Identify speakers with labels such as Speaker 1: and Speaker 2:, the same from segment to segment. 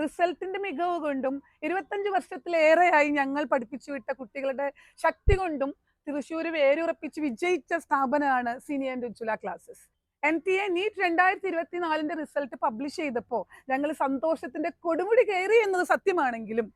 Speaker 1: റിസൾട്ടിന്റെ മികവ് കൊണ്ടും 25 വർഷത്തിലേറെയായി ഞങ്ങൾ പഠിപ്പിച്ചു വിട്ട കുട്ടികളുടെ ശക്തി കൊണ്ടും തൃശ്ശൂർ വേരുറപ്പിച്ച് വിജയിച്ച സ്ഥാപനമാണ് Cini and Ujjwala classes. NTA NEET 2024 result publish ചെയ്തപ്പോൾ ഞങ്ങൾ സന്തോഷത്തിന്റെ കൊടുമുടി കയറി എന്നത് സത്യമാണെങ്കിലും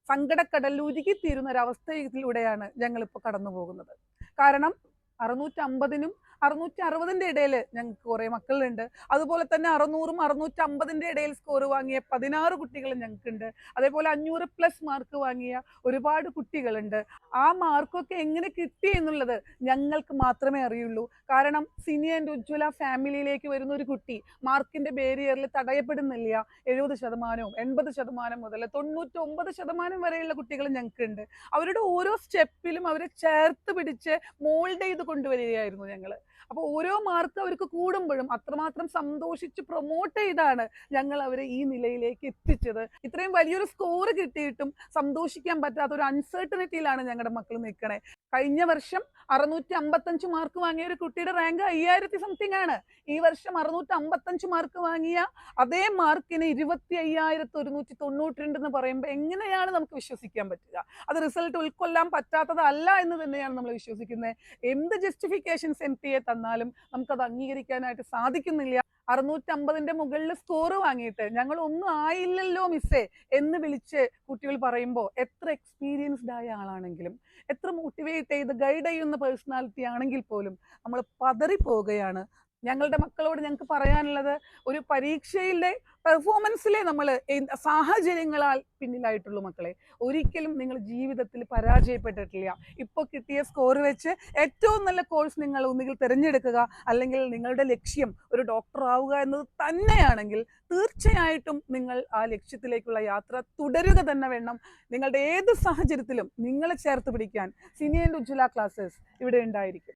Speaker 1: സങ്കടക്കടലിൽ ഉരുകിത്തീരുന്ന ഒരവസ്ഥയിലൂടെയാണ് ഞങ്ങളിപ്പോൾ കടന്നു പോകുന്നത്. കാരണം 650നും 660ന്റെ ഇടയിൽ ഞങ്ങൾക്ക് കുറെ മക്കളുണ്ട്. അതുപോലെ തന്നെ 600ഉം 650ന്റെ ഇടയിൽ സ്കോർ വാങ്ങിയ 16 കുട്ടികൾ ഞങ്ങൾക്കുണ്ട്. അതേപോലെ 500+ മാർക്ക് വാങ്ങിയ ഒരുപാട് കുട്ടികളുണ്ട്. ആ മാർക്കൊക്കെ എങ്ങനെ കിട്ടി എന്നുള്ളത് ഞങ്ങൾക്ക് മാത്രമേ അറിയുള്ളൂ. കാരണം സിനി ആൻഡ് ഉജ്ജ്വല ഫാമിലിയിലേക്ക് വരുന്ന ഒരു കുട്ടി മാർക്കിന്റെ ബാരിയറിൽ തടയപ്പെടുന്നില്ല. 70%, 80% മുതൽ 99% വരെയുള്ള കുട്ടികൾ ഞങ്ങൾക്കുണ്ട്. അവരുടെ ഓരോ സ്റ്റെപ്പിലും അവരെ ചേർത്ത് പിടിച്ച് മോൾഡ് ചെയ്ത് കൊണ്ടുവരികയായിരുന്നു ഞങ്ങൾ. അപ്പോൾ ഓരോ മാർക്ക് അവർക്ക് കൂടുമ്പോഴും അത്രമാത്രം സന്തോഷിച്ച് പ്രൊമോട്ട് ചെയ്താണ് ഞങ്ങൾ അവരെ ഈ നിലയിലേക്ക് എത്തിച്ചത്. ഇത്രയും വലിയൊരു സ്കോർ കിട്ടിയിട്ടും സന്തോഷിക്കാൻ പറ്റാത്ത ഒരു അൺസർട്ടനിറ്റിയിലാണ് ഞങ്ങളുടെ മക്കൾ നിൽക്കണേ. കഴിഞ്ഞ വർഷം 655 മാർക്ക് വാങ്ങിയ ഒരു കുട്ടിയുടെ റാങ്ക് 5000 സംതിങ് ആണ്. ഈ വർഷം 655 മാർക്ക് വാങ്ങിയ അതേ മാർക്കിന് 25,192 എന്ന് പറയുമ്പോൾ എങ്ങനെയാണ് നമുക്ക് വിശ്വസിക്കാൻ പറ്റുക? അത് റിസൾട്ട് ഉൾക്കൊള്ളാൻ പറ്റാത്തതല്ല എന്ന് തന്നെയാണ് നമ്മൾ വിശ്വസിക്കുന്നത്. എന്ത് ജസ്റ്റിഫിക്കേഷൻസ് NTA തന്നാലും നമുക്കത് അംഗീകരിക്കാനായിട്ട് സാധിക്കുന്നില്ല. 650ന്റെ മുകളിൽ സ്കോർ വാങ്ങിയിട്ട് ഞങ്ങൾ ഒന്നും ആയില്ലല്ലോ മിസ്സേ എന്ന് വിളിച്ച് കുട്ടികൾ പറയുമ്പോൾ എത്ര എക്സ്പീരിയൻസ്ഡ് ആയ ആളാണെങ്കിലും എത്ര മോട്ടിവേറ്റ് ചെയ്ത് ഗൈഡ് ചെയ്യുന്ന പേഴ്സണാലിറ്റി ആണെങ്കിൽ പോലും നമ്മൾ പതറിപ്പോവുകയാണ്. ഞങ്ങളുടെ മക്കളോട് ഞങ്ങൾക്ക് പറയാനുള്ളത്, ഒരു പരീക്ഷയിലെ പെർഫോമൻസിലെ നമ്മൾ സാഹചര്യങ്ങളാൽ പിന്നിലായിട്ടുള്ളൂ മക്കളെ. ഒരിക്കലും നിങ്ങൾ ജീവിതത്തിൽ പരാജയപ്പെട്ടിട്ടില്ല. ഇപ്പോൾ കിട്ടിയ സ്കോർ വെച്ച് ഏറ്റവും നല്ല കോഴ്സ് നിങ്ങൾ ഒന്നുകിൽ തിരഞ്ഞെടുക്കുക, അല്ലെങ്കിൽ നിങ്ങളുടെ ലക്ഷ്യം ഒരു ഡോക്ടർ ആവുക എന്നത് തന്നെയാണെങ്കിൽ തീർച്ചയായിട്ടും നിങ്ങൾ ആ ലക്ഷ്യത്തിലേക്കുള്ള യാത്ര തുടരുക തന്നെ വേണം. നിങ്ങളുടെ ഏത് സാഹചര്യത്തിലും നിങ്ങളെ ചേർത്ത് പിടിക്കാൻ സിനി ആൻഡ് ഉജ്ജ്വല ക്ലാസ്സസ് ഇവിടെ ഉണ്ടായിരിക്കും.